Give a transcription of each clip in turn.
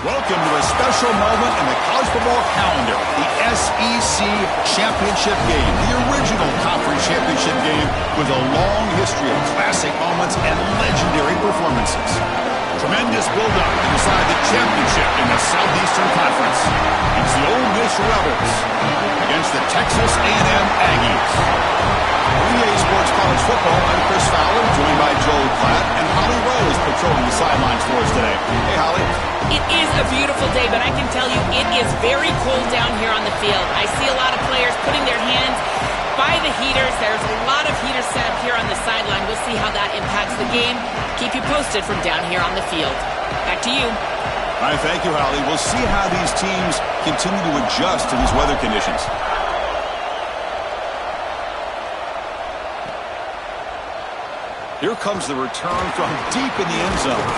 Welcome to a special moment in the college football calendar, the SEC Championship Game, the original conference championship game with a long history of classic moments and legendary performances. Tremendous build-up to decide the championship in the Southeastern Conference. It's the Ole Miss Rebels against the Texas A&M Aggies. For EA Sports College Football, I'm Chris Fowler, joined by Joel Klatt and Holly Rose patrolling the sidelines for us today. Hey, Holly. It is a beautiful day, but I can tell you it is very cold down here on the field. I see a lot of players putting their hands by the heaters. There's a lot of heaters set up here on the sideline. We'll see how that impacts the game. Keep you posted from down here on the field. Back to you. All right, thank you, Holly. We'll see how these teams continue to adjust to these weather conditions. Here comes the return from deep in the end zone.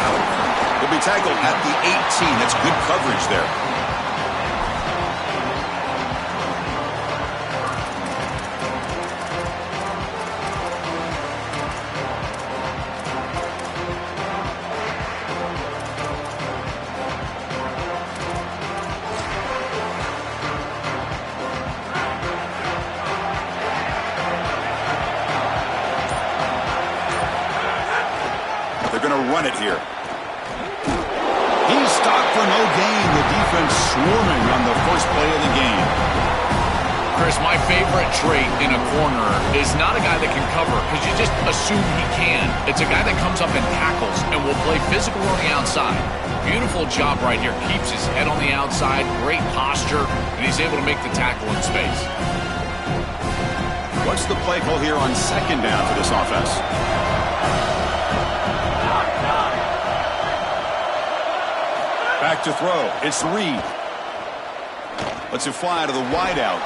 He'll be tackled at the 18. That's good coverage there. They're going to run it here. He's stopped for no gain. The defense swarming on the first play of the game. Chris, my favorite trait in a corner is not a guy that can cover because you just assume he can. It's a guy that comes up and tackles and will play physical on the outside. Beautiful job right here. Keeps his head on the outside, great posture, and he's able to make the tackle in space. What's the play call here on second down for this offense? Back to throw. It's Reed. Lets it fly to the wideout.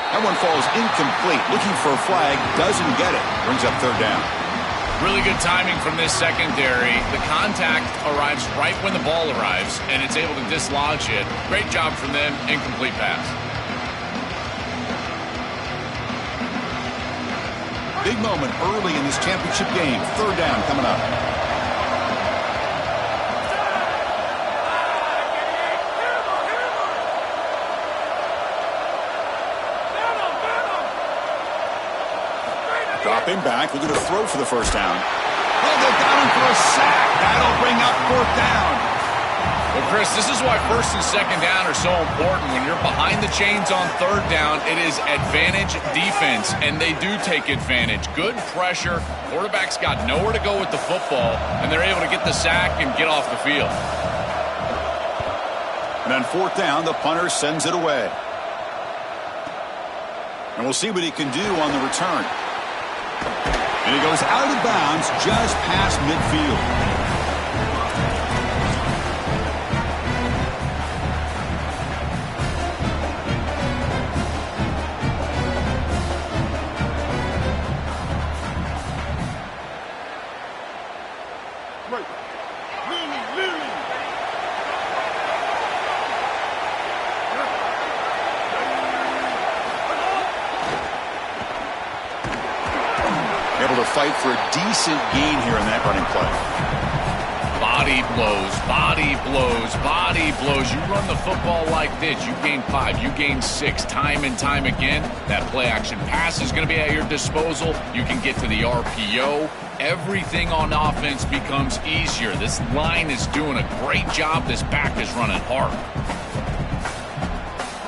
That one falls incomplete. Looking for a flag. Doesn't get it. Brings up third down. Really good timing from this secondary. The contact arrives right when the ball arrives, and it's able to dislodge it. Great job from them. Incomplete pass. Big moment early in this championship game. Third down coming up. Dropping back, looking to throw for the first down. Oh, they got him for a sack. That'll bring up fourth down. Well, Chris, this is why first and second down are so important. When you're behind the chains on third down, it is advantage defense, and they do take advantage. Good pressure. Quarterback's got nowhere to go with the football, and they're able to get the sack and get off the field. And on fourth down, the punter sends it away. And we'll see what he can do on the return. And he goes out of bounds just past midfield. Able to fight for a decent gain here in that running play. Body blows, body blows, body blows. You run the football like this, you gain 5, you gain 6, time and time again. That play action pass is going to be at your disposal. You can get to the RPO. Everything on offense becomes easier. This line is doing a great job. This back is running hard.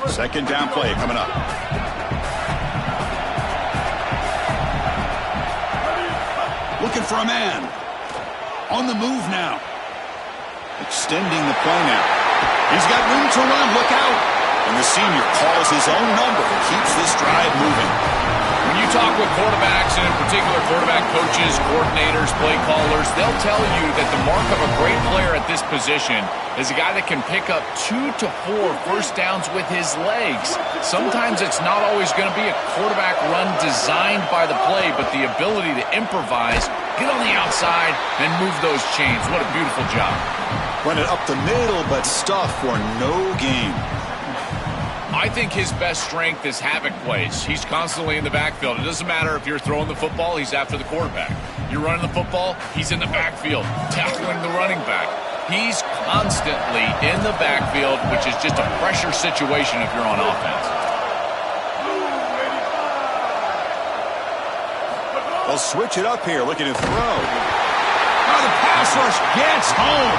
Second down play coming up. Looking for a man. On the move now. Extending the play now. He's got room to run. Look out. And the senior calls his own number and keeps this drive moving. When you talk with quarterbacks, and in particular quarterback coaches, coordinators, play callers, they'll tell you that the mark of a great player at this position is a guy that can pick up 2 to 4 first downs with his legs. Sometimes it's not always going to be a quarterback run designed by the play, but the ability to improvise, get on the outside, and move those chains. What a beautiful job. Run it up the middle, but stuff for no gain. I think his best strength is havoc plays. He's constantly in the backfield. It doesn't matter if you're throwing the football, he's after the quarterback. You're running the football, he's in the backfield, tackling the running back. He's constantly in the backfield, which is just a pressure situation if you're on offense. They'll switch it up here, looking to throw. Oh, the pass rush gets home.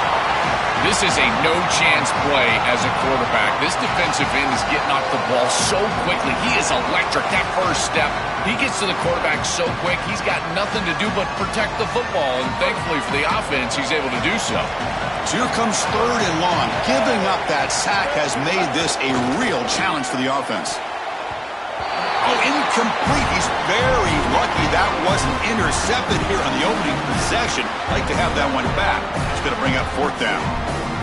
This is a no-chance play as a quarterback. This defensive end is getting off the ball so quickly. He is electric. That first step, he gets to the quarterback so quick, he's got nothing to do but protect the football. And thankfully for the offense, he's able to do so. So here comes 3rd and long. Giving up that sack has made this a real challenge for the offense. Oh, incomplete. He's very lucky that wasn't intercepted here on the opening possession. Like to have that one back. It's going to bring up 4th down.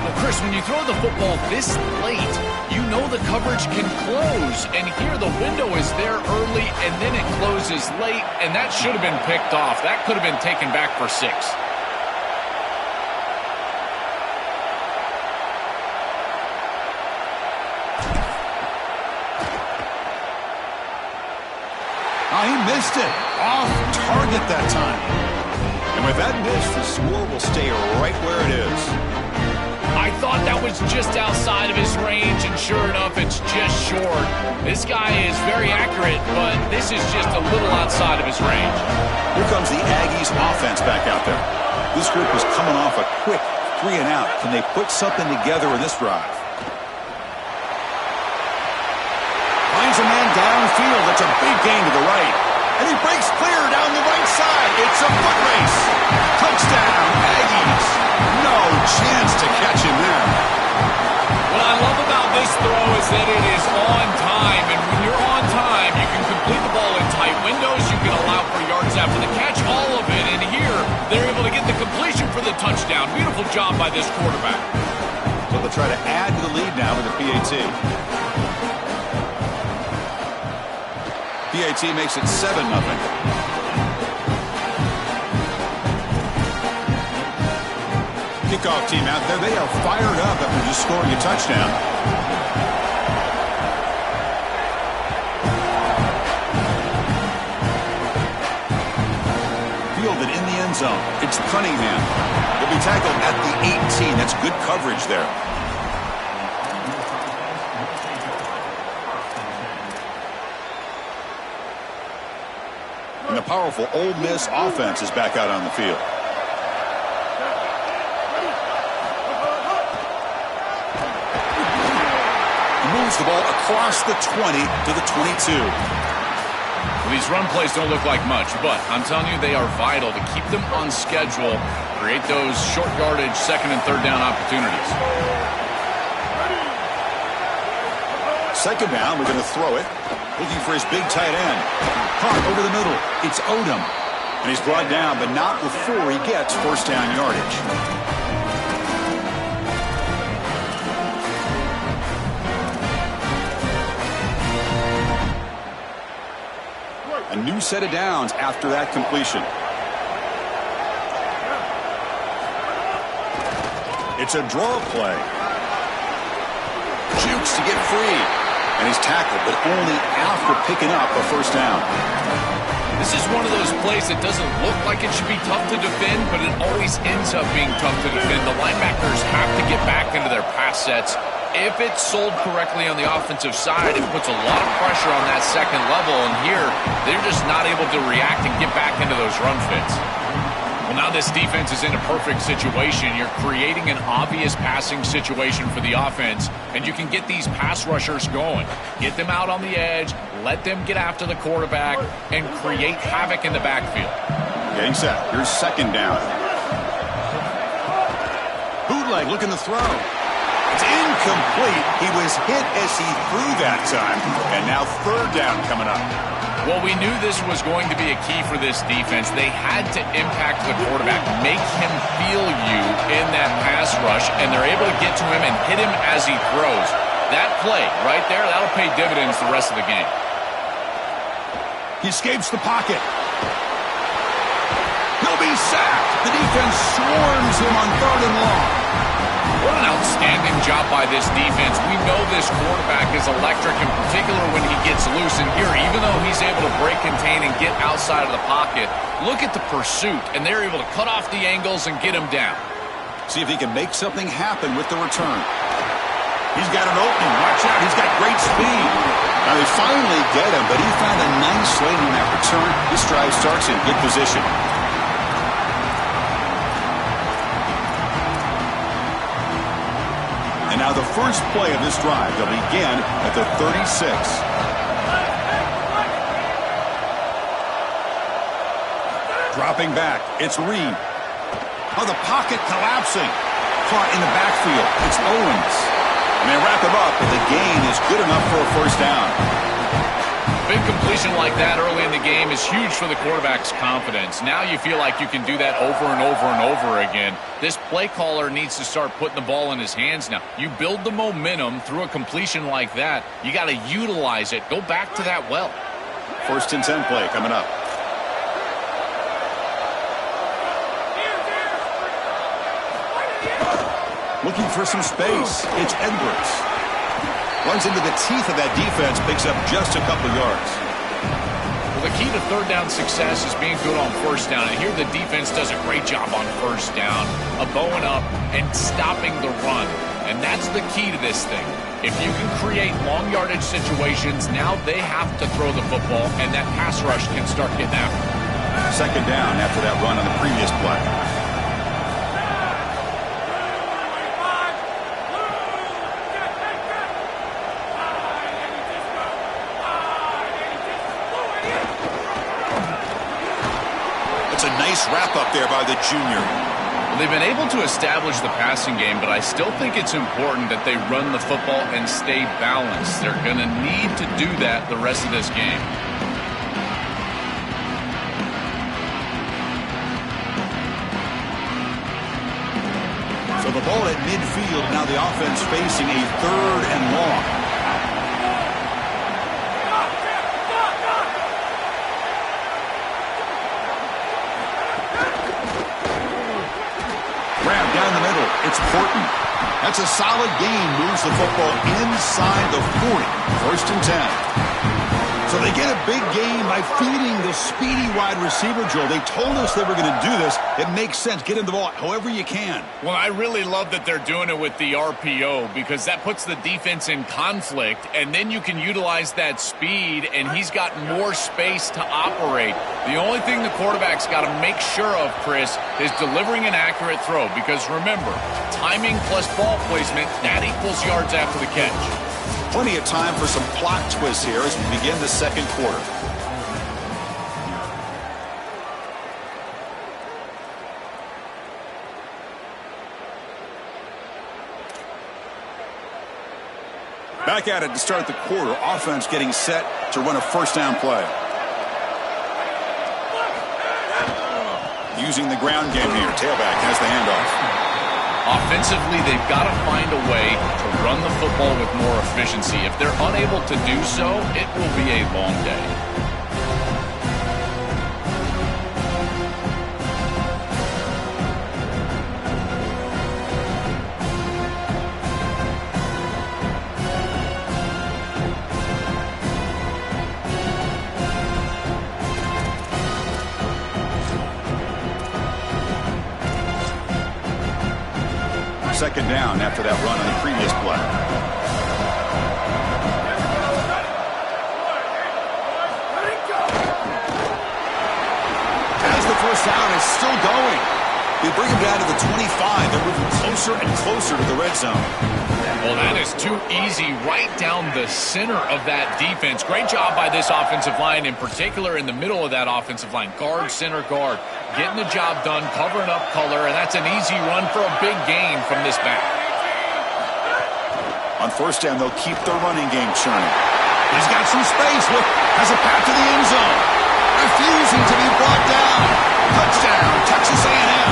Well, Chris, when you throw the football this late, you know the coverage can close. And here the window is there early, and then it closes late, and that should have been picked off. That could have been taken back for 6. Oh, he missed it. Off target that time. And with that miss, the score will stay right where it is. I thought that was just outside of his range, and sure enough, it's just short. This guy is very accurate, but this is just a little outside of his range. Here comes the Aggies offense back out there. This group is coming off a quick 3 and out. Can they put something together in this drive? Finds a man downfield. That's a big gain to the right. And he breaks clear down the right side. It's a foot race. Touchdown, Aggies. No chance to catch him there. What I love about this throw is that it is on time. And when you're on time, you can complete the ball in tight windows. You can allow for yards after the catch, all of it. And here, they're able to get the completion for the touchdown. Beautiful job by this quarterback. So they'll try to add to the lead now with the PAT. PAT makes it 7-0. Kickoff team out there. They are fired up after just scoring a touchdown. Fielded in the end zone. It's Cunningham. He'll be tackled at the 18. That's good coverage there. And the powerful Ole Miss offense is back out on the field. He moves the ball across the 20 to the 22. Well, these run plays don't look like much, but I'm telling you, they are vital to keep them on schedule, create those short yardage 2nd and 3rd down opportunities. 2nd down, we're going to throw it. Looking for his big tight end. Caught over the middle. It's Odom. And he's brought down, but not before he gets 1st down yardage. A new set of downs after that completion. It's a draw play. Jukes to get free. And he's tackled, but only after picking up a 1st down. This is one of those plays that doesn't look like it should be tough to defend, but it always ends up being tough to defend. The linebackers have to get back into their pass sets. If it's sold correctly on the offensive side, it puts a lot of pressure on that 2nd level, and here, they're just not able to react and get back into those run fits. Well, now this defense is in a perfect situation. You're creating an obvious passing situation for the offense, and you can get these pass rushers going. Get them out on the edge, let them get after the quarterback, and create havoc in the backfield. Getting set. Here's 2nd down. Bootleg looking to throw. It's incomplete. He was hit as he threw that time. And now 3rd down coming up. Well, we knew this was going to be a key for this defense. They had to impact the quarterback, make him feel you in that pass rush, and they're able to get to him and hit him as he throws. That play right there, that'll pay dividends the rest of the game. He escapes the pocket. He'll be sacked. The defense swarms him on 3rd and long. What an outstanding job by this defense. We know this quarterback is electric, in particular when he gets loose. And here, even though he's able to break, contain, and get outside of the pocket, look at the pursuit. And they're able to cut off the angles and get him down. See if he can make something happen with the return. He's got an opening. Watch out. He's got great speed. Now they finally get him, but he found a nice lane on that return. His drive starts in good position. And now the first play of this drive will begin at the 36. Dropping back. It's Reed. Oh, the pocket collapsing. Caught in the backfield. It's Owens. And they wrap him up, but the gain is good enough for a first down. Big completion like that early in the game is huge for the quarterback's confidence. Now you feel like you can do that over and over and over again. This play caller needs to start putting the ball in his hands now. You build the momentum through a completion like that. You got to utilize it. Go back to that well. 1st and 10 play coming up. Looking for some space. It's Edwards. Runs into the teeth of that defense, picks up just a couple yards. Well, the key to third down success is being good on first down. And here the defense does a great job on first down of bowing up and stopping the run. And that's the key to this thing. If you can create long yardage situations, now they have to throw the football, and that pass rush can start getting after it. 2nd down after that run on the previous play. Nice wrap up there by the junior. Well, they've been able to establish the passing game, but I still think it's important that they run the football and stay balanced. They're going to need to do that the rest of this game. So the ball at midfield, now the offense facing a 3rd and long. Down the middle, it's Horton. That's a solid gain, moves the football inside the 40. 1st and 10. So they get a big gain by feeding the speedy wide receiver, Joel. They told us they were going to do this. It makes sense. Get him the ball however you can. Well, I really love that they're doing it with the RPO because that puts the defense in conflict, and then you can utilize that speed, and he's got more space to operate. The only thing the quarterback's got to make sure of, Chris, is delivering an accurate throw because, remember, timing plus ball placement, that equals yards after the catch. Plenty of time for some plot twists here as we begin the 2nd quarter. Back at it to start the quarter. Offense getting set to run a first down play. Using the ground game here. Tailback has the handoff. Offensively, they've got to find a way to run the football with more efficiency. If they're unable to do so, it will be a long day. Second down after that run on the previous play. As the first down is still going. They bring him down to the 25. They're moving closer and closer to the red zone. Well, that is too easy right down the center of that defense. Great job by this offensive line, in particular in the middle of that offensive line. Guard, center, guard. Getting the job done, covering up color, and that's an easy run for a big gain from this back. On first down, they'll keep their running game churning. He's got some space. Look, has a path to the end zone. Refusing to be brought down. Touchdown, Texas A&M.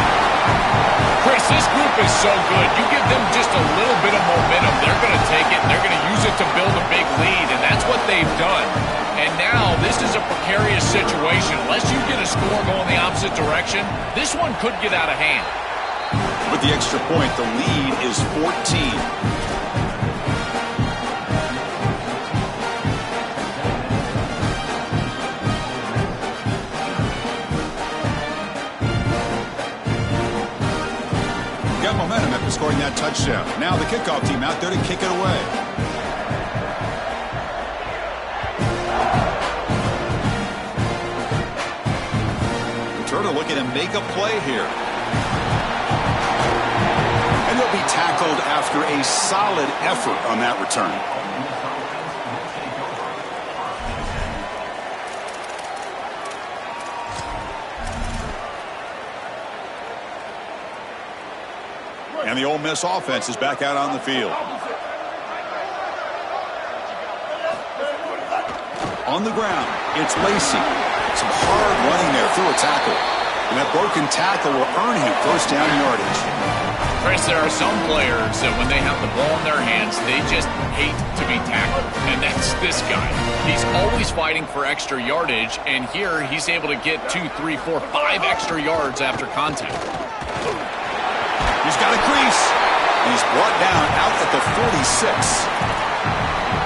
Chris, this group is so good. You give them just a little bit of momentum, they're going to take it, and they're going to use it to build a big lead, and that's what they've done. And now this is a precarious situation. Unless you get a score going the opposite direction, this one could get out of hand. With the extra point, the lead is 14. momentum after scoring that touchdown. Now the kickoff team out there to kick it away. Returner looking to make a play here. And he'll be tackled after a solid effort on that return. And the Ole Miss offense is back out on the field. On the ground, it's Lacey. Some hard running there through a tackle. And that broken tackle will earn him first down yardage. Chris, there are some players that when they have the ball in their hands, they just hate to be tackled. And that's this guy. He's always fighting for extra yardage, and here he's able to get 2, 3, 4, 5 extra yards after contact. He's got a crease. And he's brought down out at the 46.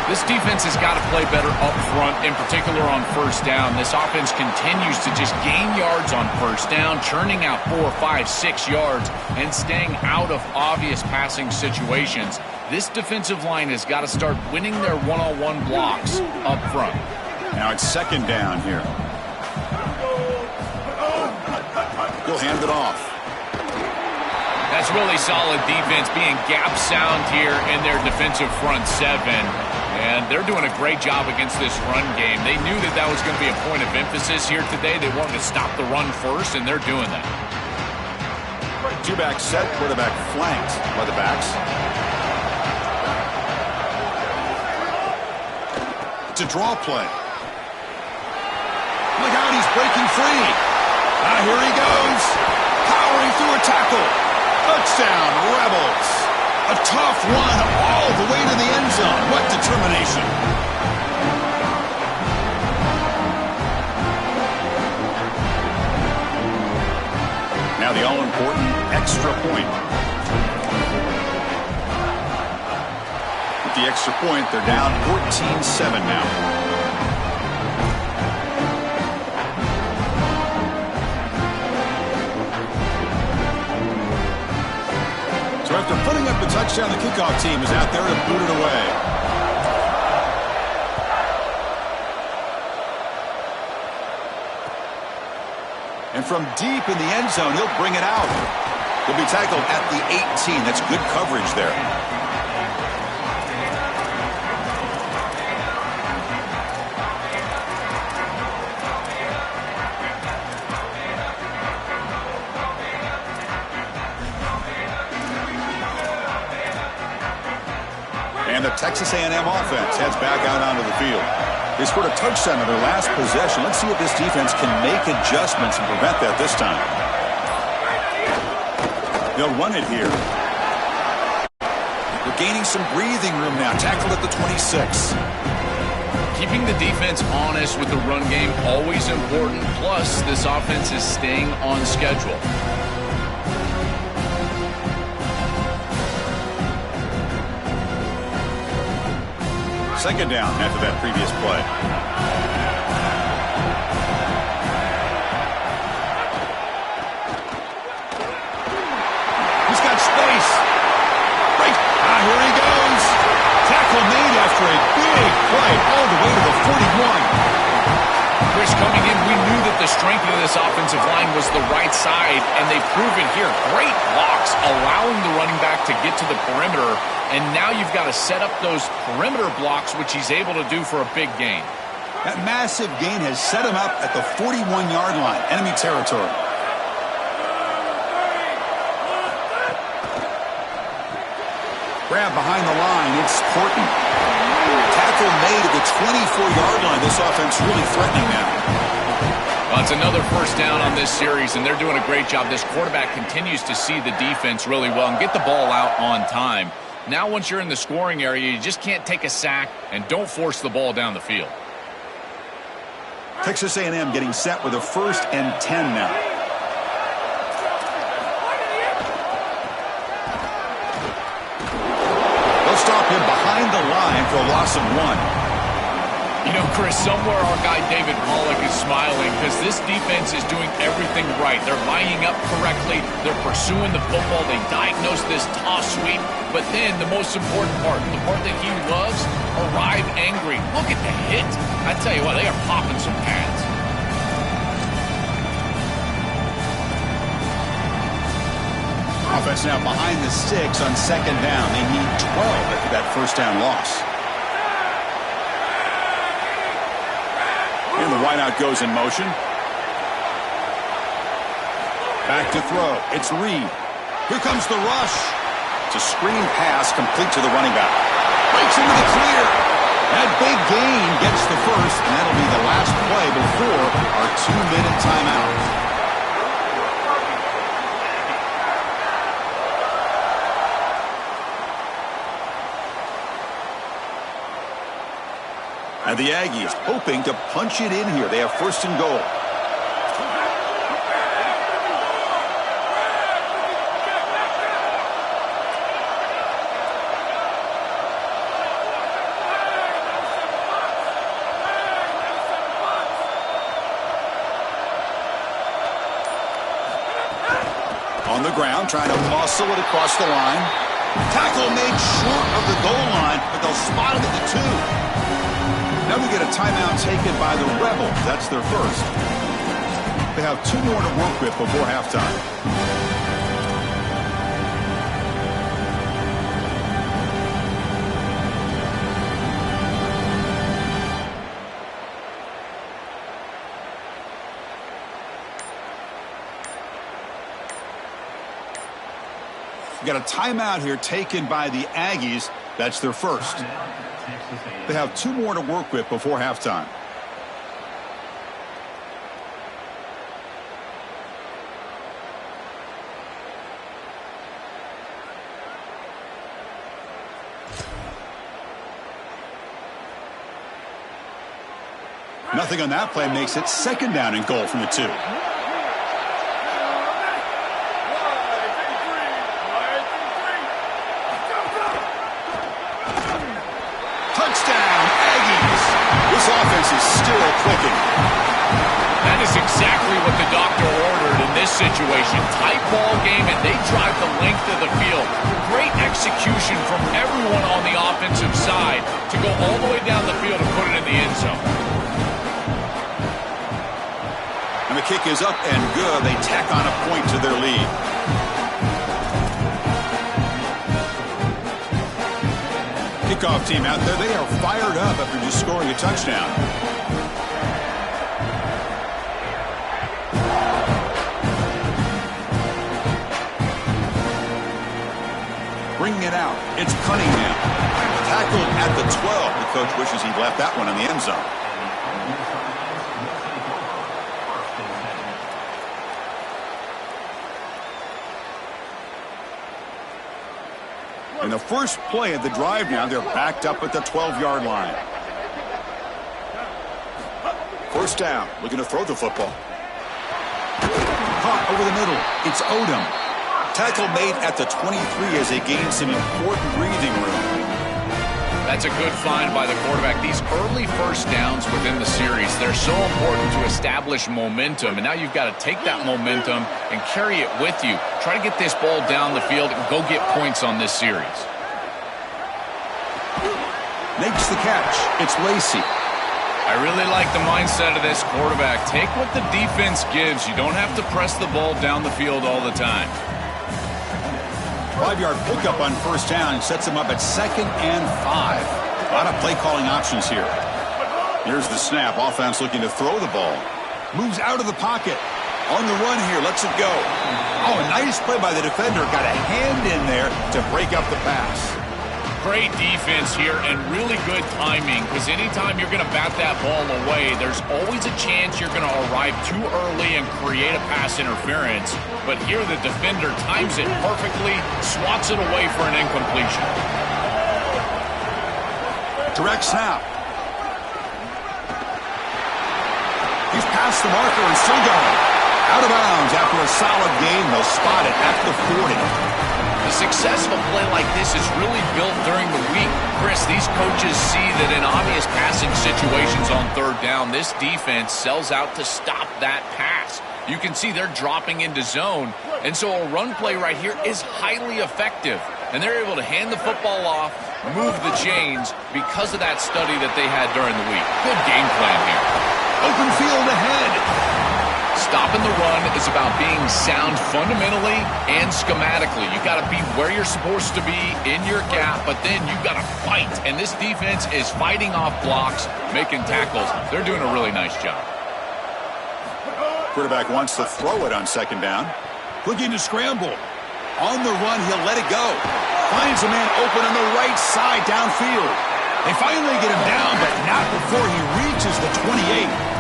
This defense has got to play better up front, in particular on first down. This offense continues to just gain yards on first down, churning out 4, 5, 6 yards, and staying out of obvious passing situations. This defensive line has got to start winning their one-on-one blocks up front. Now it's second down here. He'll hand it off. That's really solid defense, being gap sound here in their defensive front seven. And they're doing a great job against this run game. They knew that that was going to be a point of emphasis here today. They wanted to stop the run first, and they're doing that. Two-back set, quarterback flanked by the backs. It's a draw play. Look out, he's breaking free. Here he goes. Powering through a tackle. Touchdown, Rebels. A tough run all the way to the end zone. What determination. Now the all-important extra point. With the extra point, they're down 14-7 now. After putting up the touchdown, the kickoff team is out there to boot it away. And from deep in the end zone, he'll bring it out. He'll be tackled at the 18. That's good coverage there. And the Texas A&M offense heads back out onto the field. They scored a touchdown on their last possession. Let's see if this defense can make adjustments and prevent that this time. They'll run it here. They're gaining some breathing room now. Tackled at the 26. Keeping the defense honest with the run game, always important. Plus, this offense is staying on schedule. Second down after that previous play. He's got space. Right. Here he goes. Tackle made after a big play all the way to the 41. Chris, coming in, we knew that the strength of this offensive line was the right side, and they prove it here. Great blocks, allowing the running back to get to the perimeter, and now you've got to set up those perimeter blocks, which he's able to do for a big gain. That massive gain has set him up at the 41-yard line, enemy territory. Grab behind the line, it's Horton. Tackle made at the 24-yard line. This offense really threatening now. Well, it's another first down on this series, and they're doing a great job. This quarterback continues to see the defense really well and get the ball out on time. Now once you're in the scoring area, you just can't take a sack and don't force the ball down the field. Texas A&M getting set with a 1st and 10 now. They'll stop him behind the line for a loss of 1. You know, Chris, somewhere our guy David Pollock is smiling because this defense is doing everything right. They're lining up correctly. They're pursuing the football. They diagnose this toss sweep. But then the most important part, the part that he loves, arrive angry. Look at the hit. I tell you what, they are popping some pads. Offense now behind the sticks on second down. They need 12 after that first down loss. And the wideout goes in motion. Back to throw. It's Reed. Here comes the rush. It's a screen pass complete to the running back. Breaks into the clear. That big gain gets the first, and that'll be the last play before our 2-minute timeout. And the Aggies hoping to punch it in here. They have first and goal. On the ground, trying to muscle it across the line. Tackle made short of the goal line, but they'll spot it at the 2. Now we get a timeout taken by the Rebels. That's their first. They have 2 more to work with before halftime. We got a timeout here taken by the Aggies. That's their first. They have 2 more to work with before halftime. Nothing on that play makes it second down and goal from the 2. This offense is still clicking. That is exactly what the doctor ordered in this situation. Tight ball game, and they drive the length of the field. Great execution from everyone on the offensive side to go all the way down the field and put it in the end zone. And the kick is up and good. They tack on a point to their lead. Kickoff team out there, they are fired up after just scoring a touchdown. Bringing it out, it's Cunningham. Tackled at the 12. The coach wishes he'd left that one in the end zone. In the first play of the drive now, they're backed up at the 12-yard line. First down, looking to throw the football. Caught over the middle. It's Odom. Tackle made at the 23 as they gain some important breathing room. That's a good find by the quarterback. These early first downs within the series, they're so important to establish momentum. And now you've got to take that momentum and carry it with you. Try to get this ball down the field and go get points on this series. Makes the catch. It's Lacy. I really like the mindset of this quarterback. Take what the defense gives. You don't have to press the ball down the field all the time. 5-yard pickup on first down sets them up at 2nd and 5. A lot of play calling options here. Here's the snap. Offense looking to throw the ball. Moves out of the pocket. On the run here. Lets it go. Oh, a nice play by the defender. Got a hand in there to break up the pass. Great defense here and really good timing, because anytime you're going to bat that ball away, there's always a chance you're going to arrive too early and create a pass interference. But here the defender times it perfectly, swats it away for an incompletion. Direct snap. He's past the marker and still going. Out of bounds after a solid gain. They'll spot it at the 40. The success of a play like this is really built during the week. Chris, these coaches see that in obvious passing situations on third down, this defense sells out to stop that pass. You can see they're dropping into zone, and so a run play right here is highly effective. And they're able to hand the football off, move the chains because of that study that they had during the week. Good game plan here. Open field ahead. Stopping the run is about being sound fundamentally and schematically. You got to be where you're supposed to be in your gap, but then you got to fight. And this defense is fighting off blocks, making tackles. They're doing a really nice job. Quarterback wants to throw it on second down. Looking to scramble. On the run, he'll let it go. Finds a man open on the right side downfield. They finally get him down, but not before he reaches the 28.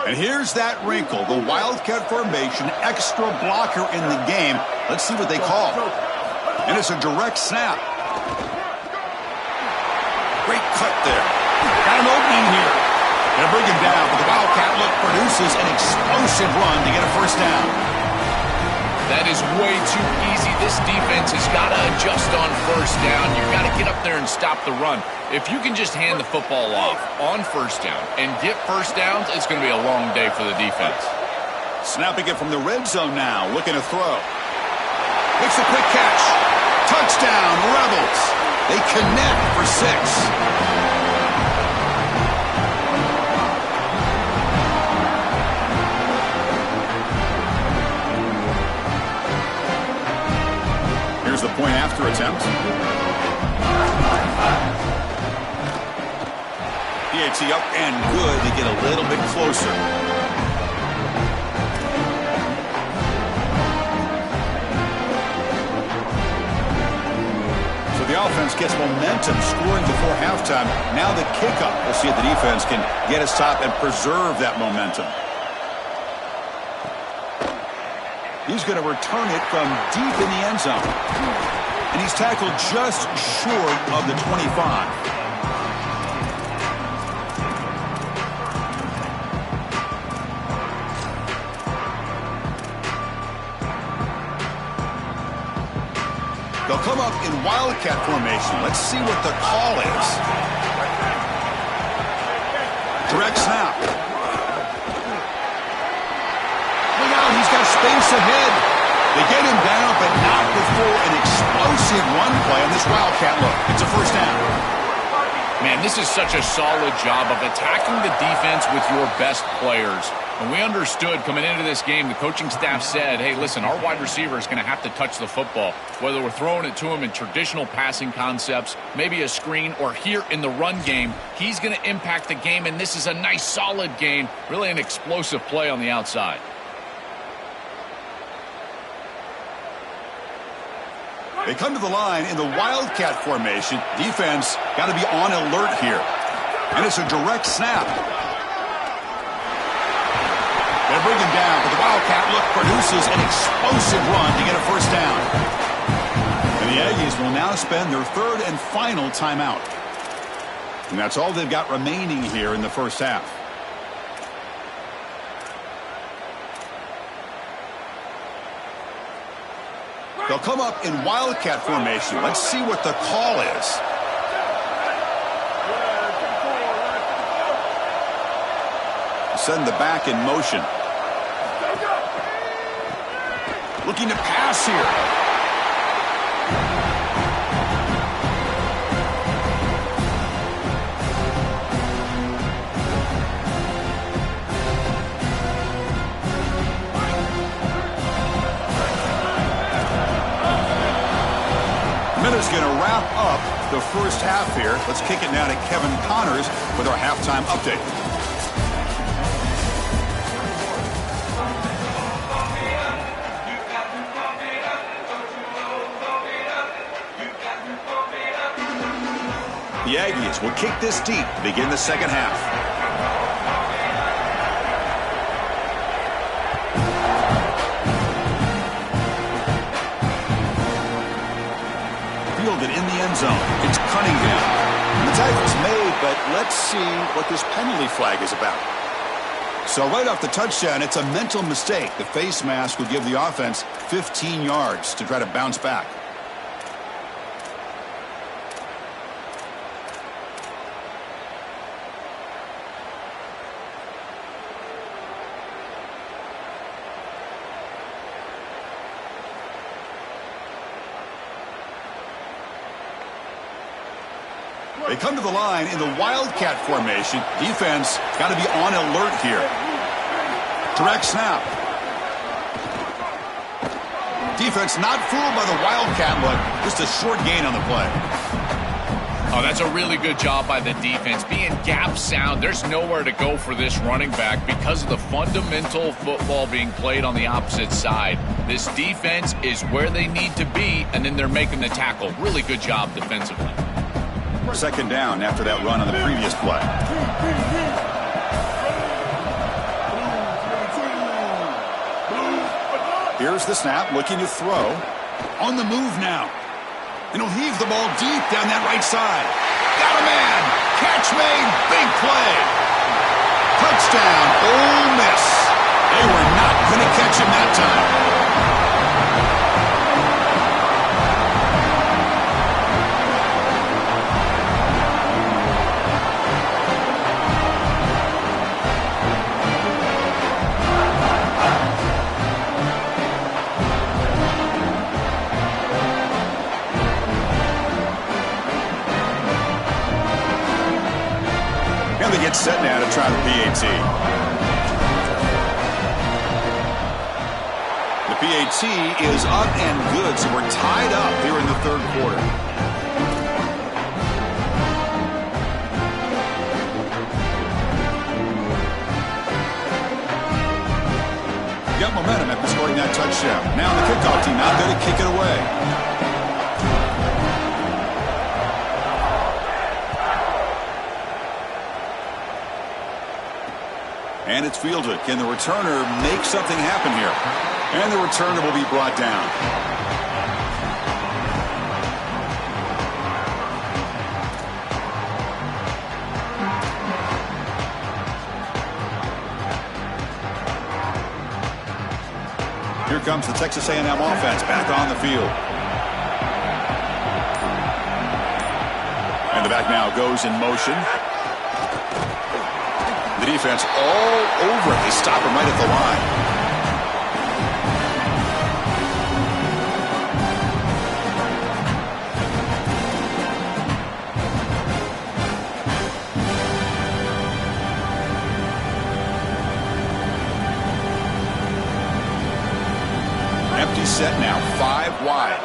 And here's that wrinkle, the Wildcat formation, extra blocker in the game. Let's see what they call. And it's a direct snap. Great cut there. Got an opening here. Gonna bring him down, but the Wildcat look produces an explosive run to get a first down. That is way too easy. This defense has got to adjust on first down. You've got to get up there and stop the run. If you can just hand the football off on first down and get first downs, it's going to be a long day for the defense. Snapping it from the red zone now, looking to throw. Makes a quick catch. Touchdown, Rebels. They connect for 6. Here's the point after attempt. PAT up and good to get a little bit closer. So the offense gets momentum scoring before halftime. Now the kickoff. We'll see if the defense can get a stop and preserve that momentum. He's going to return it from deep in the end zone. And he's tackled just short of the 25. They'll come up in Wildcat formation. Let's see what the call is. Direct snap. He's got space ahead. They get him down, but not before an explosive run play on this Wildcat look. It's a first down. Man, this is such a solid job of attacking the defense with your best players. And we understood coming into this game, the coaching staff said, hey, listen, our wide receiver is going to have to touch the football. Whether we're throwing it to him in traditional passing concepts, maybe a screen, or here in the run game, he's going to impact the game. And this is a nice, solid game, really an explosive play on the outside. They come to the line in the Wildcat formation. Defense got to be on alert here. And it's a direct snap. They bring him down, but the Wildcat look produces an explosive run to get a first down. And the Aggies will now spend their third and final timeout. And that's all they've got remaining here in the first half. They'll come up in Wildcat formation. Let's see what the call is. Send the back in motion. Looking to pass here. Is going to wrap up the first half here. Let's kick it now to Kevin Connors with our halftime update. The Aggies will kick this deep to begin the second half. Fielded in the end zone. It's Cunningham. And the tackle's made, but let's see what this penalty flag is about. So right off the touchdown, it's a mental mistake. The face mask will give the offense 15 yards to try to bounce back. They come to the line in the Wildcat formation. Defense got to be on alert here. Direct snap. Defense not fooled by the Wildcat look. Just a short gain on the play. Oh, that's a really good job by the defense. Being gap sound, there's nowhere to go for this running back because of the fundamental football being played on the opposite side. This defense is where they need to be, and then they're making the tackle. Really good job defensively. Second down after that run on the previous play. Here's the snap, looking to throw. On the move now. And he'll heave the ball deep down that right side. Got a man. Catch made. Big play. Touchdown. Ole Miss. They were not going to catch him that time. They get set now to try the PAT. The PAT is up and good, so we're tied up here in the third quarter. Got momentum after scoring that touchdown. Now the kickoff team out there to kick it away. And it's fielded. Can the returner make something happen here? And the returner will be brought down. Here comes the Texas A&M offense back on the field. And the back now goes in motion. The defense all over it. They stop him right at the line. Empty set now, 5 wide.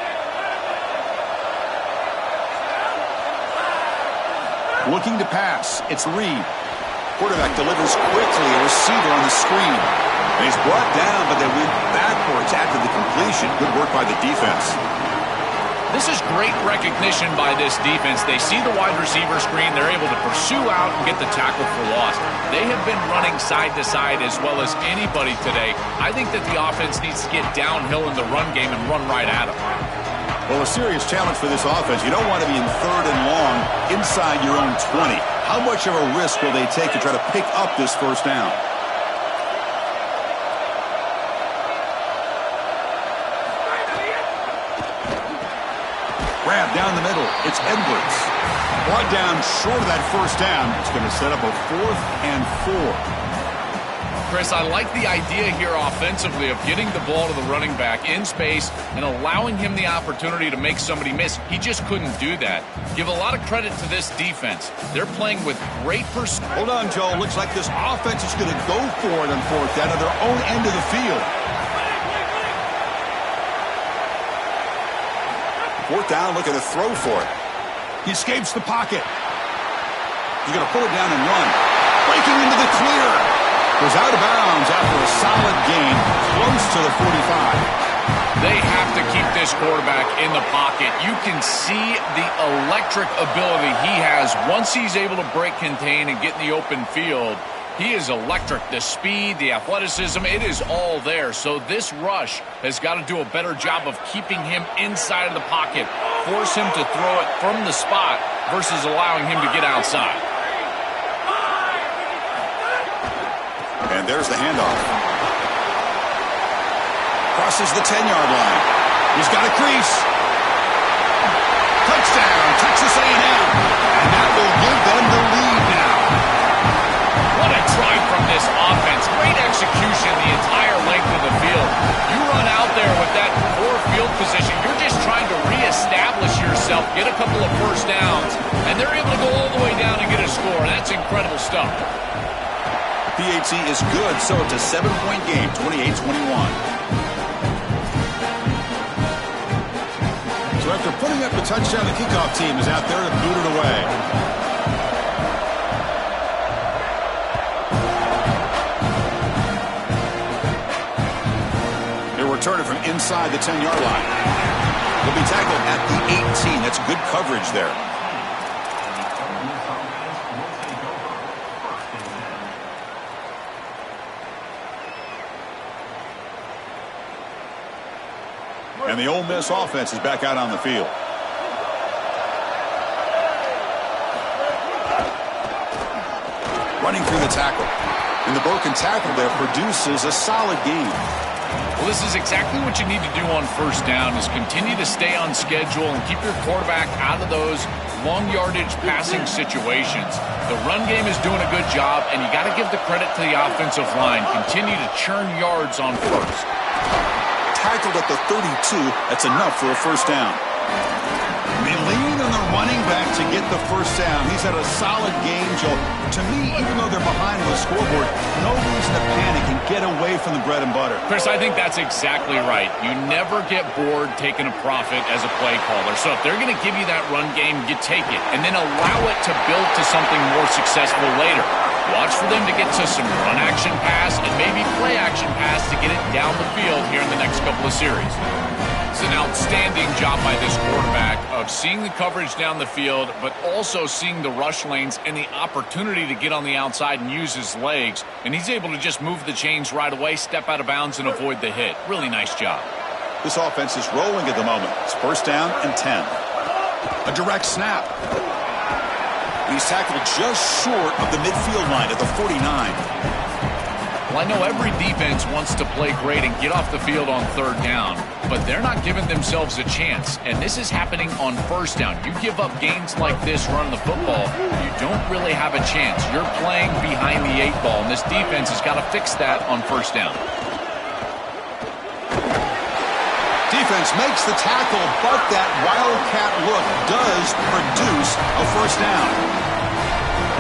Looking to pass. It's Reed. Quarterback delivers quickly, a receiver on the screen. And he's brought down, but they went backwards after the completion. Good work by the defense. This is great recognition by this defense. They see the wide receiver screen. They're able to pursue out and get the tackle for loss. They have been running side to side as well as anybody today. I think that the offense needs to get downhill in the run game and run right at them. Well, a serious challenge for this offense. You don't want to be in third and long inside your own 20. How much of a risk will they take to try to pick up this first down? Grab down the middle. It's Edwards. Brought down short of that first down. It's going to set up a 4th and 4. Chris, I like the idea here offensively of getting the ball to the running back in space and allowing him the opportunity to make somebody miss. He just couldn't do that. Give a lot of credit to this defense. They're playing with great pursuit. Hold on, Joe. Looks like this offense is going to go for it on 4th down at their own end of the field. 4th down, looking to throw for it. He escapes the pocket. He's going to pull it down and run. Breaking into the clear. Goes out of bounds after a solid gain, close to the 45. They have to keep this quarterback in the pocket. You can see the electric ability he has once he's able to break contain and get in the open field. He is electric. The speed, the athleticism, it is all there. So this rush has got to do a better job of keeping him inside of the pocket, force him to throw it from the spot versus allowing him to get outside. And there's the handoff. Crosses the 10-yard line. He's got a crease. Touchdown, Texas A&M. And that will give them the lead now. What a drive from this offense. Great execution the entire length of the field. You run out there with that poor field position. You're just trying to reestablish yourself, get a couple of first downs, and they're able to go up. PAT is good, so it's a 7-point game, 28-21. So after putting up the touchdown, the kickoff team is out there to boot it away. They're returning from inside the 10-yard line. They'll be tackled at the 18. That's good coverage there. And the Ole Miss offense is back out on the field. Running through the tackle. And the broken tackle there produces a solid gain. Well, this is exactly what you need to do on first down, is continue to stay on schedule and keep your quarterback out of those long yardage passing situations. The run game is doing a good job, and you got to give the credit to the offensive line. Continue to churn yards on first. Tackled at the 32. That's enough for a first down. They lean on the running back to get the first down. He's had a solid game, Joe. To me, even though they're behind on the scoreboard, no reason to panic and get away from the bread and butter. Chris, I think that's exactly right. You never get bored taking a profit as a play caller. So if they're going to give you that run game, you take it, and then allow it to build to something more successful later. Watch for them to get to some run action pass and maybe play action pass to get it down the field here in the next couple of series. It's an outstanding job by this quarterback of seeing the coverage down the field, but also seeing the rush lanes and the opportunity to get on the outside and use his legs. And he's able to just move the chains right away, step out of bounds, and avoid the hit. Really nice job. This offense is rolling at the moment. It's first down and 10. A direct snap. He's tackled just short of the midfield line at the 49. Well, I know every defense wants to play great and get off the field on third down, but they're not giving themselves a chance, and this is happening on first down. You give up gains like this running the football, you don't really have a chance. You're playing behind the 8 ball, and this defense has got to fix that on first down. Defense makes the tackle, but that wildcat look does produce a first down.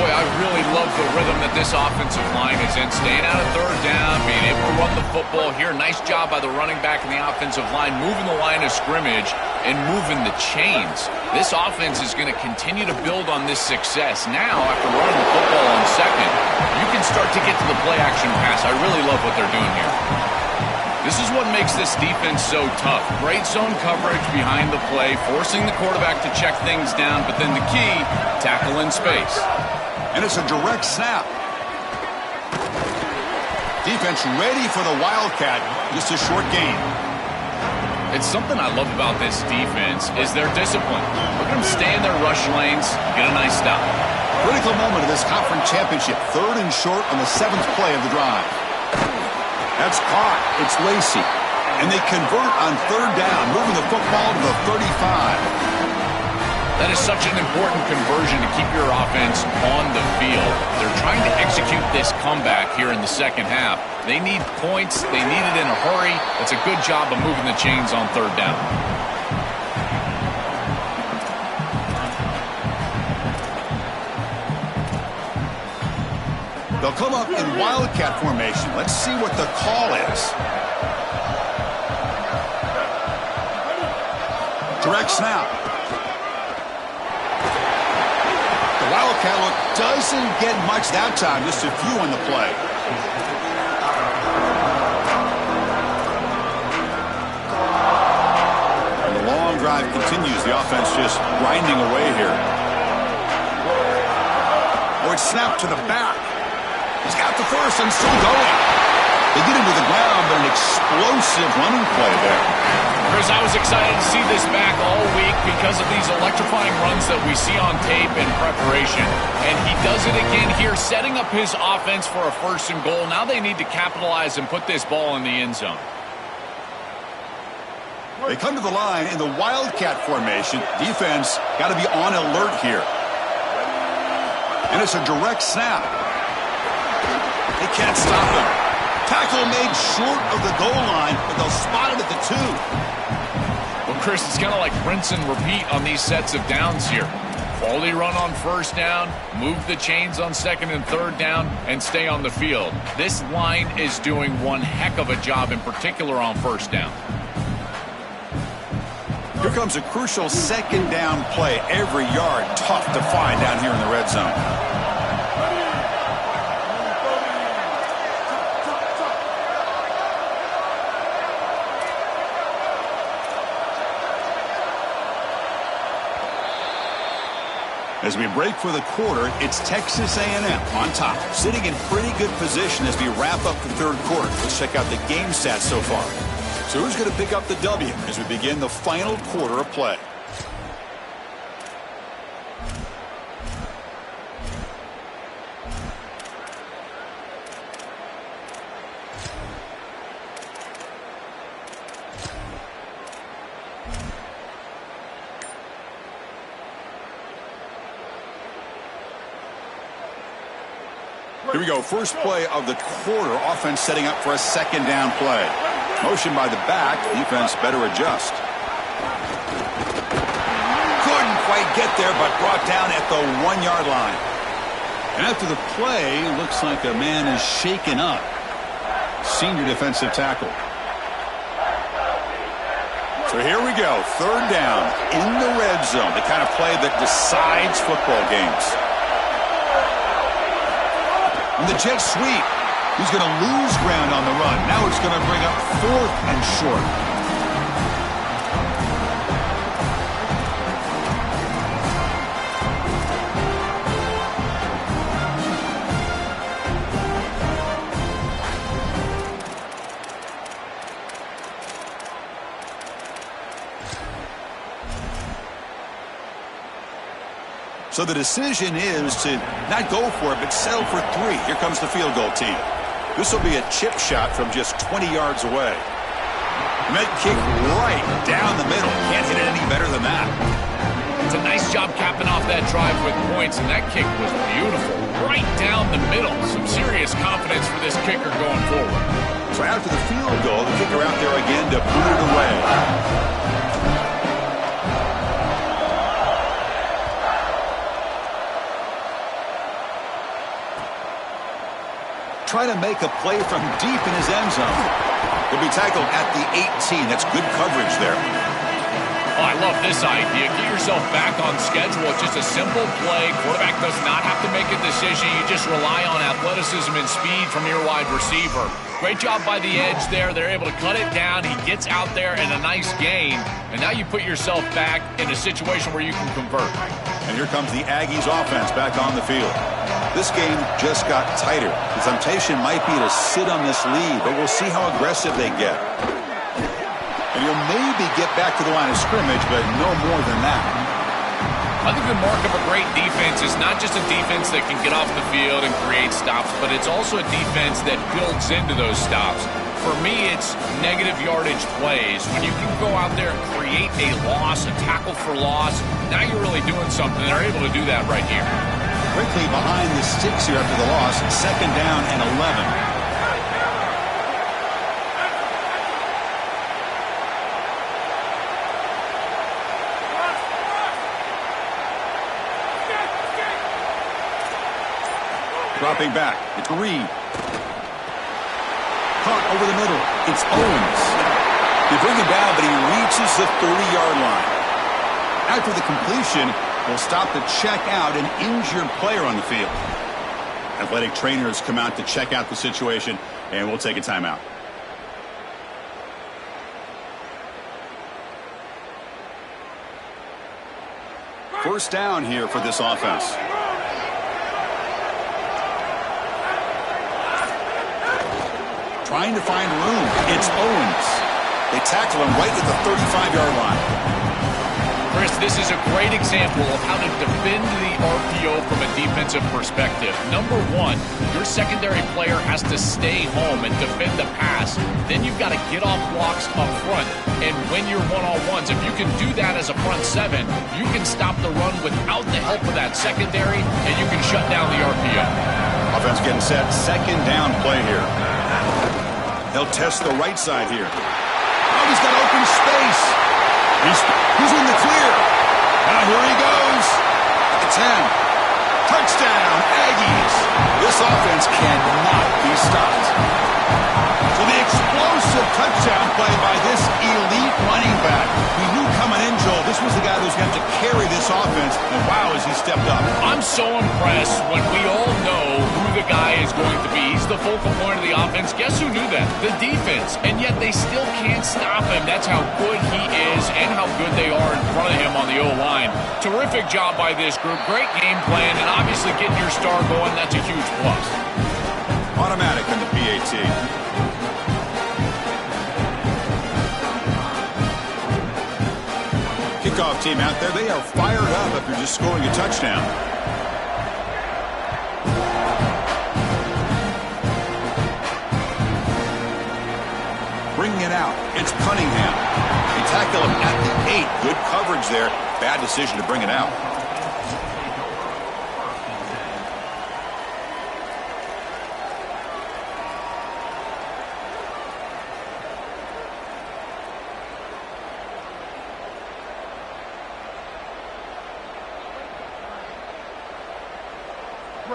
Boy, I really love the rhythm that this offensive line is in. Staying out of third down, being able to run the football here. Nice job by the running back and the offensive line, moving the line of scrimmage and moving the chains. This offense is going to continue to build on this success. Now, after running the football on second, you can start to get to the play-action pass. I really love what they're doing here. This is what makes this defense so tough. Great zone coverage behind the play, forcing the quarterback to check things down, but then the key, tackle in space. And it's a direct snap. Defense ready for the wildcat. Just a short gain. It's something I love about this defense is their discipline. Look at them stay in their rush lanes, get a nice stop. Critical moment of this conference championship. 3rd and short on the 7th play of the drive. That's caught. It's Lacey. And they convert on 3rd down, moving the football to the 35. That is such an important conversion to keep your offense on the field. They're trying to execute this comeback here in the second half. They need points. They need it in a hurry. It's a good job of moving the chains on 3rd down. They'll come up in wildcat formation. Let's see what the call is. Direct snap. The wildcat look doesn't get much that time. Just a few on the play. And the long drive continues. The offense just grinding away here. Oh, it's snapped to the back. He's got the first and still going. They get him to the ground, but an explosive running play there. Chris, I was excited to see this back all week because of these electrifying runs that we see on tape in preparation. And he does it again here, setting up his offense for a 1st and goal. Now they need to capitalize and put this ball in the end zone. They come to the line in the wildcat formation. Defense got to be on alert here. And it's a direct snap. They can't stop him. Tackle made short of the goal line, but they'll spot it at the 2. Well, Chris, it's kind of like rinse and repeat on these sets of downs here. Quality run on first down, move the chains on second and third down, and stay on the field. This line is doing one heck of a job, in particular on first down. Here comes a crucial second down play. Every yard tough to find down here in the red zone. As we break for the quarter, it's Texas A&M on top, sitting in pretty good position as we wrap up the third quarter. Let's check out the game stats so far. So who's going to pick up the W as we begin the final quarter of play? Here we go. First play of the quarter. Offense setting up for a second down play. Motion by the back. Defense better adjust. Couldn't quite get there, but brought down at the 1-yard line. And after the play, looks like a man is shaken up. Senior defensive tackle. So here we go. Third down in the red zone. The kind of play that decides football games. And the jet sweep. He's going to lose ground on the run. Now it's going to bring up 4th and short. So the decision is to not go for it, but settle for 3. Here comes the field goal team. This will be a chip shot from just 20 yards away. And that kick right down the middle. Can't hit it any better than that. It's a nice job capping off that drive with points, and that kick was beautiful. Right down the middle. Some serious confidence for this kicker going forward. So after the field goal, the kicker out there again to boot it away. Try to make a play from deep in his end zone. He'll be tackled at the 18. That's good coverage there. Oh, I love this idea. Get yourself back on schedule. It's just a simple play. Quarterback does not have to make a decision. You just rely on athleticism and speed from your wide receiver. Great job by the edge there. They're able to cut it down. He gets out there in a nice gain. And now you put yourself back in a situation where you can convert. And here comes the Aggies offense back on the field. This game just got tighter. The temptation might be to sit on this lead, but we'll see how aggressive they get. And you'll maybe get back to the line of scrimmage, but no more than that. I think the mark of a great defense is not just a defense that can get off the field and create stops, but it's also a defense that builds into those stops. For me, it's negative yardage plays. When you can go out there and create a loss, a tackle for loss, now you're really doing something. They're able to do that right here. Quickly behind the sticks here after the loss. Second down and 11. Dropping back. It's Reed. Caught over the middle. It's Owens. They bring him down, but he reaches the 30-yard line. After the completion, will stop to check out an injured player on the field. Athletic trainers come out to check out the situation, and we'll take a timeout. First down here for this offense. Trying to find room. It's Owens. They tackle him right at the 35-yard line. Chris, this is a great example of how to defend the RPO from a defensive perspective. Number one, your secondary player has to stay home and defend the pass. Then you've got to get off blocks up front and win your one-on-ones. If you can do that as a front seven, you can stop the run without the help of that secondary, and you can shut down the RPO. Offense getting set. Second down play here. They'll test the right side here. Oh, he's got open space. He's in the clear. Now here he goes. It's in. Touchdown, Aggies. This offense cannot be stopped. So the explosive touchdown play by this elite running back. We knew coming in, Joel, this was the guy who was going to have to carry this offense. And wow, has he stepped up. I'm so impressed when we all know who the guy is going to be. He's the focal point of the offense. Guess who knew that? The defense. And yet they still can't stop him. That's how good he is and how good they are in front of him on the O-line. Terrific job by this group. Great game plan. And obviously getting your star going, that's a huge plus. Automatic in the PAT. Kickoff team out there, they are fired up after just scoring a touchdown. Bringing it out, it's Cunningham. They tackle him at the 8. Good coverage there. Bad decision to bring it out.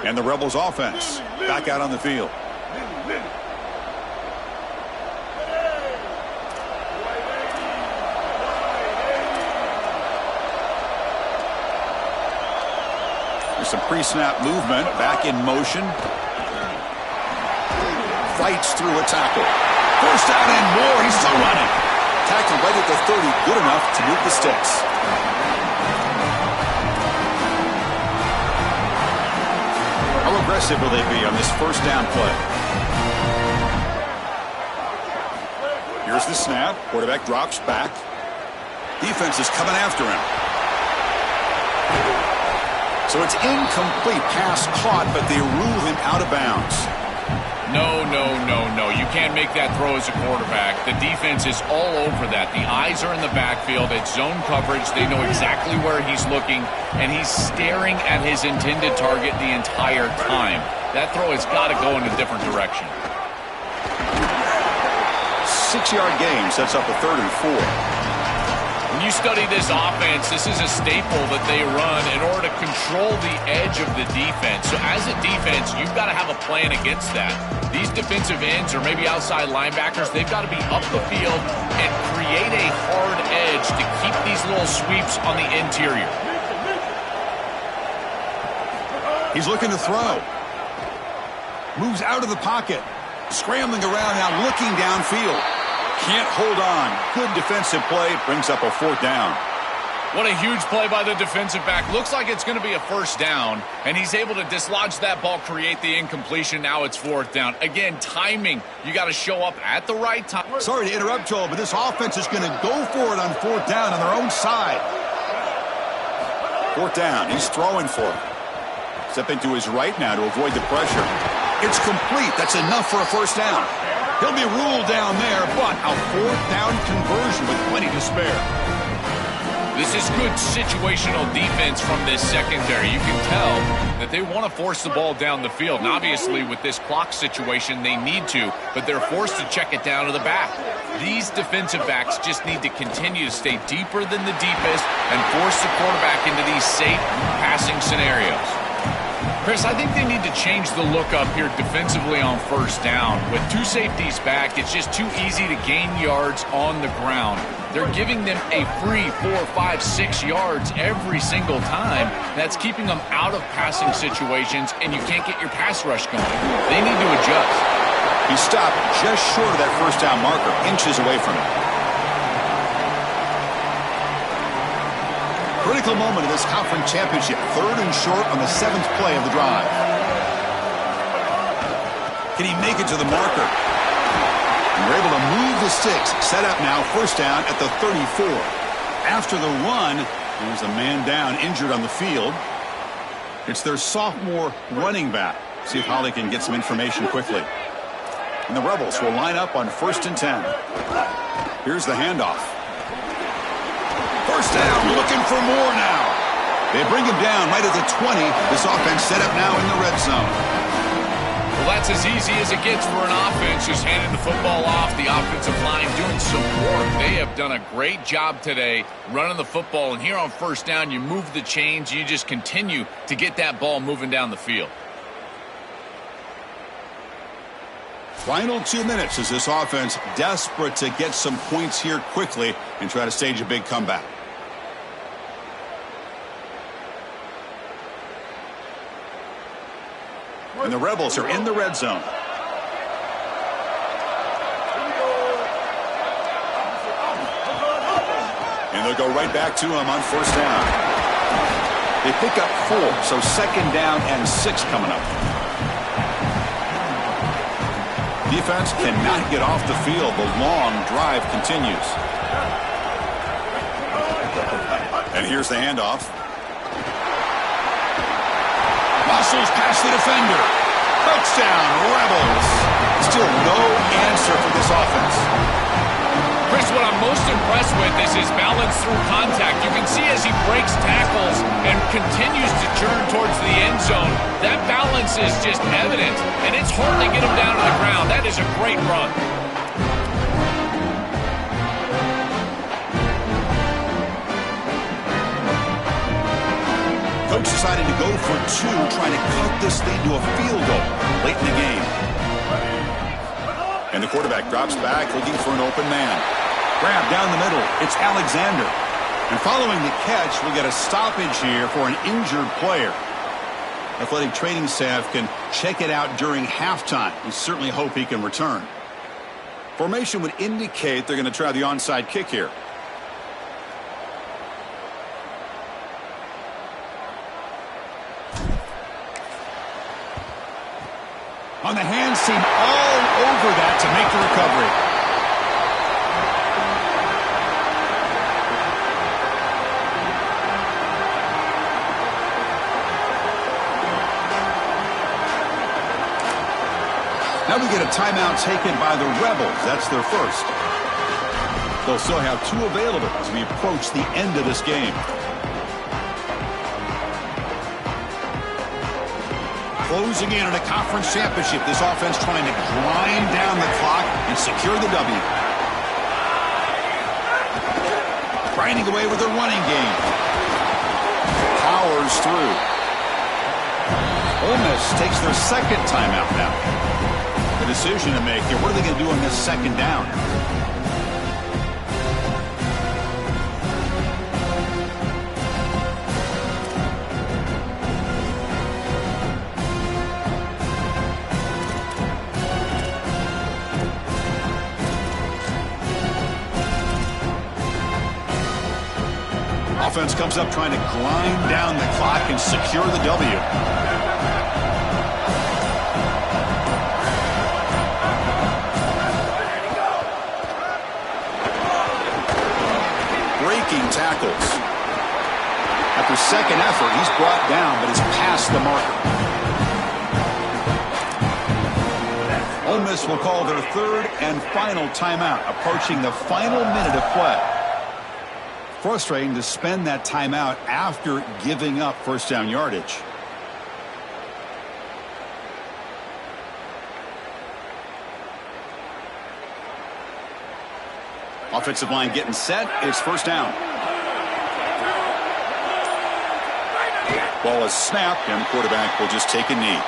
And the Rebels offense back out on the field. There's some pre-snap movement, back in motion. Fights through a tackle. First down and more, he's still running. Tackle right at the 30, good enough to move the sticks. How aggressive will they be on this first down play? Here's the snap. Quarterback drops back. Defense is coming after him. So it's incomplete. Pass caught, but they rule him out of bounds. No. You can't make that throw as a quarterback. The defense is all over that. The eyes are in the backfield. It's zone coverage. They know exactly where he's looking, and he's staring at his intended target the entire time. That throw has got to go in a different direction. 6-yard gain sets up a 3rd and 4. When you study this offense, this is a staple that they run in order to control the edge of the defense. So as a defense, you've got to have a plan against that. These defensive ends or maybe outside linebackers, they've got to be up the field and create a hard edge to keep these little sweeps on the interior. He's looking to throw. Moves out of the pocket. Scrambling around now, looking downfield. Can't hold on. Good defensive play. Brings up a 4th down. What a huge play by the defensive back. Looks like it's going to be a 1st down, and he's able to dislodge that ball, create the incompletion. Now it's 4th down. Again, timing. You got to show up at the right time. Sorry to interrupt, Joel, but this offense is going to go for it on 4th down on their own side. 4th down. He's throwing for it. Stepping to his right now to avoid the pressure. It's complete. That's enough for a 1st down. He'll be ruled down there, but a 4th down conversion with plenty to spare. This is good situational defense from this secondary. You can tell that they want to force the ball down the field. And obviously, with this clock situation, they need to, but they're forced to check it down to the back. These defensive backs just need to continue to stay deeper than the deepest and force the quarterback into these safe passing scenarios. Chris, I think they need to change the look up here defensively on 1st down. With 2 safeties back, it's just too easy to gain yards on the ground. They're giving them a free 4, 5, 6 yards every single time. That's keeping them out of passing situations, and you can't get your pass rush going. They need to adjust. He stopped just short of that 1st down marker, inches away from it. Critical moment of this conference championship. 3rd and short on the 7th play of the drive. Can he make it to the marker? And we're able to move the sticks. Set up now, 1st down at the 34. After the run, there's a man down, injured on the field. It's their sophomore running back. See if Holly can get some information quickly. And the Rebels will line up on 1st and 10. Here's the handoff. 1st down, looking for more now. They bring him down right at the 20. This offense set up now in the red zone. Well, that's as easy as it gets for an offense, just handing the football off. The offensive line doing some work. They have done a great job today running the football. And here on first down, you move the chains. You just continue to get that ball moving down the field. Final 2 minutes as this offense desperate to get some points here quickly and try to stage a big comeback. And the Rebels are in the red zone. And they'll go right back to him on first down. They pick up 4, so second down and 6 coming up. Defense cannot get off the field. The long drive continues. And here's the handoff. Muscles past the defender. Touchdown, Rebels. Still no answer for this offense. Chris, what I'm most impressed with is his balance through contact. You can see as he breaks tackles and continues to turn towards the end zone, that balance is just evident, and it's hard to get him down to the ground. That is a great run. Coach decided to go for 2, trying to cut this lead to a field goal late in the game. And the quarterback drops back looking for an open man. Grab down the middle. It's Alexander. And following the catch, we'll get a stoppage here for an injured player. Athletic training staff can check it out during halftime. We certainly hope he can return. Formation would indicate they're going to try the onside kick here. On the hands team, all over that to make the recovery. Now we get a timeout taken by the Rebels. That's their first. They'll still have 2 available as we approach the end of this game. Closing in on a conference championship, this offense trying to grind down the clock and secure the W. Grinding away with their running game. Powers through. Ole Miss takes their second timeout now. The decision to make here. What are they going to do on this second down? Offense comes up trying to grind down the clock and secure the W. Breaking tackles. After second effort, he's brought down, but is past the marker. Ole Miss will call their third and final timeout, approaching the final minute of play. Frustrating to spend that timeout after giving up first down yardage. Offensive line getting set. It's first down. Ball is snapped, and the quarterback will just take a knee.